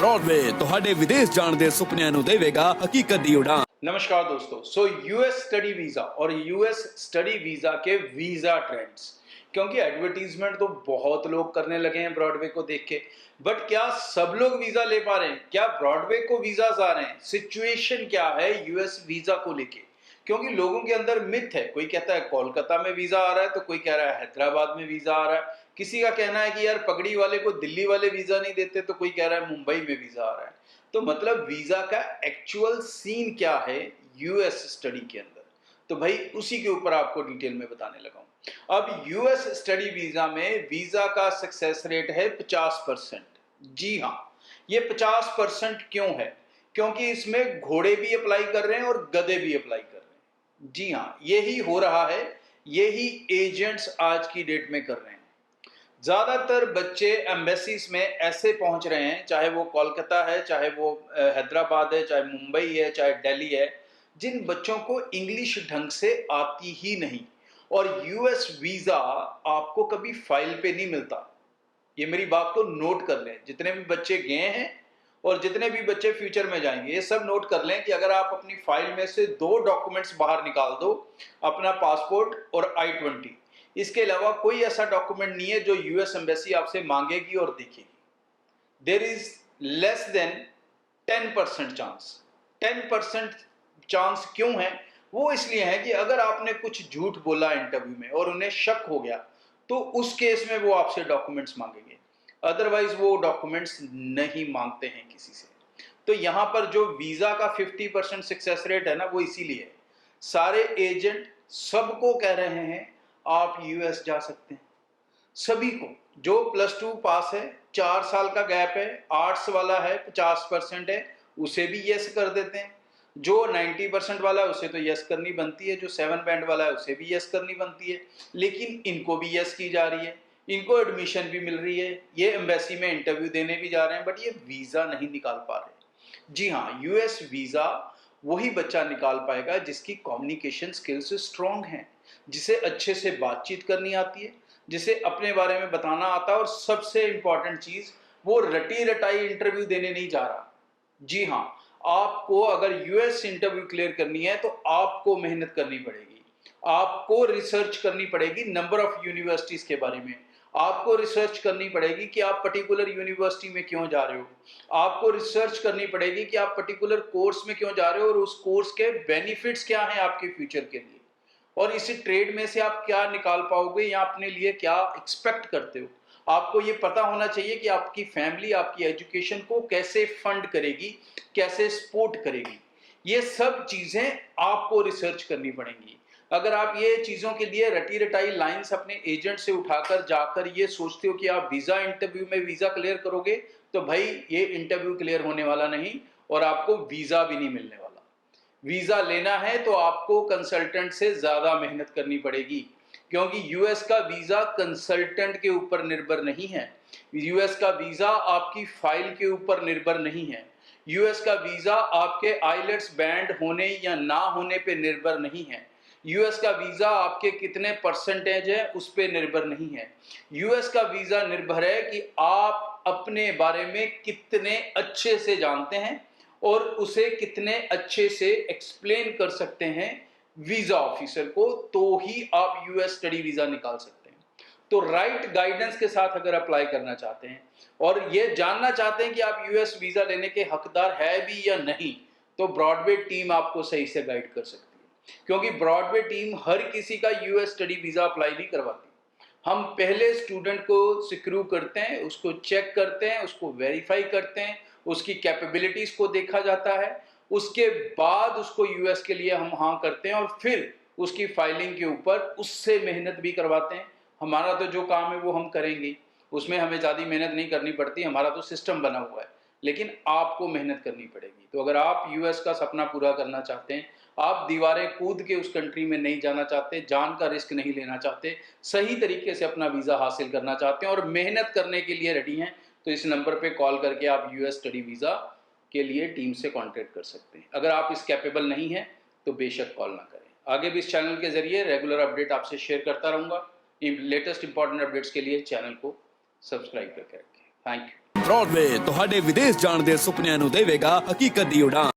Broadway ਤੁਹਾਡੇ ਵਿਦੇਸ਼ ਜਾਣ ਦੇ ਸੁਪਨਿਆਂ ਨੂੰ ਦੇਵੇਗਾ ਹਕੀਕਤ ਦੀ ਉਡਾਨ। नमस्कार दोस्तों। यूएस स्टडी वीजा और यूएस स्टडी वीजा के वीजा ट्रेंड्स, क्योंकि एडवर्टीजमेंट तो बहुत लोग करने लगे हैं ब्रॉडवे को देख के, बट क्या सब लोग वीजा ले पा रहे हैं? क्या ब्रॉडवे को वीजाज आ रहे हैं? सिचुएशन क्या है यूएस वीजा को लेके? क्योंकि लोगों के अंदर मिथ है, कोई कहता है कोलकाता में वीजा आ रहा है, तो कोई कह रहा है हैदराबाद में वीजा आ रहा है, किसी का कहना है कि यार पगड़ी वाले को दिल्ली वाले वीजा नहीं देते, तो कोई कह रहा है मुंबई में वीजा आ रहा है। तो मतलब वीजा का एक्चुअल सीन क्या है यूएस स्टडी के अंदर, तो भाई उसी के ऊपर आपको डिटेल में बताने लगा हूं। अब यूएस स्टडी वीजा में वीजा का सक्सेस रेट है 50%। जी हाँ, ये 50% क्यों है? क्योंकि इसमें घोड़े भी अप्लाई कर रहे हैं और गधे भी अप्लाई कर रहे हैं। जी हाँ, यही हो रहा है, यही एजेंट्स आज की डेट में कर रहे हैं। ज्यादातर बच्चे एम्बेसीज में ऐसे पहुंच रहे हैं, चाहे वो कोलकाता है, चाहे वो हैदराबाद है, चाहे मुंबई है, चाहे दिल्ली है, जिन बच्चों को इंग्लिश ढंग से आती ही नहीं, और यूएस वीजा आपको कभी फाइल पे नहीं मिलता। ये मेरी बात को नोट कर लें, जितने भी बच्चे गए हैं और जितने भी बच्चे फ्यूचर में जाएंगे, ये सब नोट कर लें कि अगर आप अपनी फाइल में से 2 डॉक्यूमेंट्स बाहर निकाल दो, अपना पासपोर्ट और I-20, इसके अलावा कोई ऐसा डॉक्यूमेंट नहीं है जो यूएस एम्बेसी आपसे मांगेगी और देखेगी। There is less than 10% chance. 10% chance क्यों है? वो इसलिए है कि अगर आपने कुछ झूठ बोला इंटरव्यू में और उन्हें शक हो गया, तो उस केस में वो आपसे डॉक्यूमेंट्स मांगेंगे, अदरवाइज वो डॉक्यूमेंट्स नहीं मांगते हैं किसी से। तो यहां पर जो वीजा का 50% सक्सेस रेट है ना, वो इसीलिए है। सारे एजेंट सबको कह रहे हैं आप यूएस जा सकते हैं, सभी को। जो +2 पास है, 4 साल का गैप है, आर्ट्स वाला है, 50% है, उसे भी यस कर देते हैं। जो 90% वाला है उसे तो यस करनी बनती है, जो 7 बैंड वाला है उसे भी यस करनी बनती है, लेकिन इनको भी यस की जा रही है, इनको एडमिशन भी मिल रही है, ये एम्बेसी में इंटरव्यू देने भी जा रहे हैं, बट ये वीजा नहीं निकाल पा रहे। जी हाँ, यूएस वीजा वही बच्चा निकाल पाएगा जिसकी कम्युनिकेशन स्किल्स स्ट्रांग हैं, जिसे अच्छे से बातचीत करनी आती है, जिसे अपने बारे में बताना आता है, और सबसे इंपॉर्टेंट चीज, वो रटी रटाई इंटरव्यू देने नहीं जा रहा। जी हाँ, आपको अगर यूएस इंटरव्यू क्लियर करनी है तो आपको मेहनत करनी पड़ेगी, आपको रिसर्च करनी पड़ेगी नंबर ऑफ यूनिवर्सिटीज के बारे में, आपको रिसर्च करनी पड़ेगी कि आप पर्टिकुलर यूनिवर्सिटी में क्यों जा रहे हो, आपको रिसर्च करनी पड़ेगी कि आप पर्टिकुलर कोर्स में क्यों जा रहे हो और उस कोर्स के बेनिफिट्स क्या हैं आपके फ्यूचर के लिए, और इसी ट्रेड में से आप क्या निकाल पाओगे या अपने लिए क्या एक्सपेक्ट करते हो। आपको ये पता होना चाहिए कि आपकी फैमिली आपकी एजुकेशन को कैसे फंड करेगी, कैसे सपोर्ट करेगी। ये सब चीजें आपको रिसर्च करनी पड़ेंगी। अगर आप ये चीजों के लिए रटी रटाई लाइंस अपने एजेंट से उठाकर जाकर ये सोचते हो कि आप वीजा इंटरव्यू में वीजा क्लियर करोगे, तो भाई ये इंटरव्यू क्लियर होने वाला नहीं, और आपको वीजा भी नहीं मिलने वाला। वीजा लेना है तो आपको कंसल्टेंट से ज्यादा मेहनत करनी पड़ेगी, क्योंकि यूएस का वीजा कंसल्टेंट के ऊपर निर्भर नहीं है, यूएस का वीजा आपकी फाइल के ऊपर निर्भर नहीं है, यूएस का वीजा आपके आइलेट्स बैंड होने या ना होने पे निर्भर नहीं है, यूएस का वीजा आपके कितने परसेंटेज है उस पर निर्भर नहीं है। यूएस का वीजा निर्भर है कि आप अपने बारे में कितने अच्छे से जानते हैं और उसे कितने अच्छे से एक्सप्लेन कर सकते हैं वीजा ऑफिसर को, तो ही आप यूएस स्टडी वीजा निकाल सकते हैं। तो राइट गाइडेंस के साथ अगर अप्लाई करना चाहते हैं और ये जानना चाहते हैं कि आप यूएस वीजा लेने के हकदार है भी या नहीं, तो ब्रॉडवे टीम आपको सही से गाइड कर सकती है, क्योंकि ब्रॉडवे टीम हर किसी का यूएस स्टडी वीजा अप्लाई नहीं करवाती। हम पहले स्टूडेंट को सिक्रू करते हैं, उसको चेक करते हैं, उसको वेरीफाई करते हैं, उसकी कैपेबिलिटीज को देखा जाता है, उसके बाद उसको यूएस के लिए हम हाँ करते हैं, और फिर उसकी फाइलिंग के ऊपर उससे मेहनत भी करवाते हैं। हमारा तो जो काम है वो हम करेंगे, उसमें हमें ज़्यादा मेहनत नहीं करनी पड़ती, हमारा तो सिस्टम बना हुआ है, लेकिन आपको मेहनत करनी पड़ेगी। तो अगर आप यूएस का सपना पूरा करना चाहते हैं, आप दीवारें कूद के उस कंट्री में नहीं जाना चाहते, जान का रिस्क नहीं लेना चाहते, सही तरीके से अपना वीज़ा हासिल करना चाहते हैं और मेहनत करने के लिए रेडी हैं, तो इस नंबर पे कॉल करके आप यूएस स्टडी वीज़ा के लिए टीम से कांटेक्ट कर सकते हैं। अगर आप इस कैपेबल नहीं हैं तो बेशक कॉल ना करें। आगे भी इस चैनल के जरिए रेगुलर अपडेट आपसे शेयर करता रहूँगा। लेटेस्ट इंपॉर्टेंट अपडेट्स के लिए चैनल को सब्सक्राइब करके रखें। Thank you. ਬ੍ਰੌਡਵੇ ਤੁਹਾਡੇ ਵਿਦੇਸ਼ ਜਾਣ ਦੇ ਸੁਪਨਿਆਂ ਨੂੰ ਦੇਵੇਗਾ ਹਕੀਕਤ ਦੀ ਉਡਾਨ।